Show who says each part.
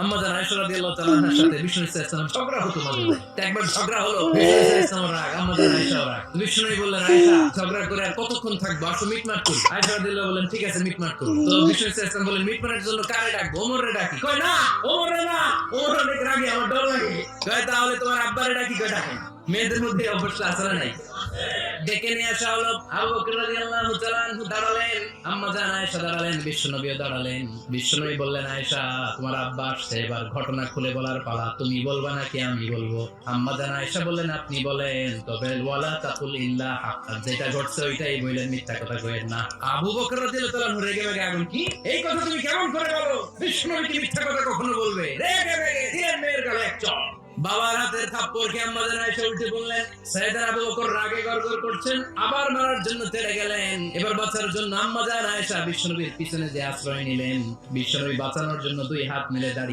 Speaker 1: আম্মা জান আয়েশা রাদিয়াল্লাহু তাআলা আনহার সাথে বিষ্ণু সাল্লাল্লাহু আলাইহি ওয়াসাল্লাম ঝগড়া হতো মাঝে মাঝে। একবার ঝগড়া হলো, বিষ্ণু সাল্লাল্লাহু আলাইহি ওয়াসাল্লাম রাগ, আম্মা জান আয়েশাও রাগ। বিষ্ণু বললেন, আয়েশা ঝগড়া করে আর কতক্ষণ থাকবো, আসো মিটমাট করি। আয়েশা রাদিয়াল্লাহু বললেন, ঠিক আছে মিটমাট করো। তো বিষ্ণু সাল্লাল্লাহু আলাইহি ওয়াসাল্লাম বললেন, মিটমাটের জন্য কারে ডাকবো? ওমরে ডাকি। কয় না, ওমরে না, ওমর অনেক রাগী, আমার ডর লাগে। কয় তাহলে তোমার আব্বারে ডাকি। কয় ডাকেন। মেয়েদের মধ্যে অবশ্য আসলে নাই। ডেকে নিয়ে আসা হলো, আবু বকর রাদিয়াল্লাহু তাআলা আনহু দাঁড়ালেন, আম্মা জান আয়েশা দাঁড়ালেন, বিশ্বনবীও দাঁড়ালেন। বিশ্বনবী বললেন, আয়েশা তোমার আব্বা আসছে, এবার ঘটনা খুলে বলার পালা, তুমি বলবা নাকি আমি বলবো? আম্মা জান আয়েশা বললেন, আপনি বলেন, তবে ওয়ালা তাকুল ইল্লা হাক্কান, যেটা ঘটছে ওইটাই বললেন, মিথ্যা কথা কইেন না। আবু বকর রাদিয়াল্লাহু তাআলা আনহু রেগে মেগে আগুন, কি এই কথা তুমি কেমন করে বলো? বিশ্বনবী কি মিথ্যা কথা কখনো বলবে? রেগে মেগে দিলেন মেয়ের গালে এক চড়। বাবার হাতের থাপ্পড়কে আম্মা জান আয়েশা উল্টে বললেন, সাইয়েদনা আবু বকর রাগে গড়গড় করছেন, আবার মারার জন্য তেড়ে গেলেন। এবার বাঁচার জন্য আম্মা জান আয়েশা বিশ্বনবীর পিছনে যে আশ্রয় নিলেন, বিশ্বনবী বাঁচানোর জন্য দুই হাত মেলে দাঁড়িয়ে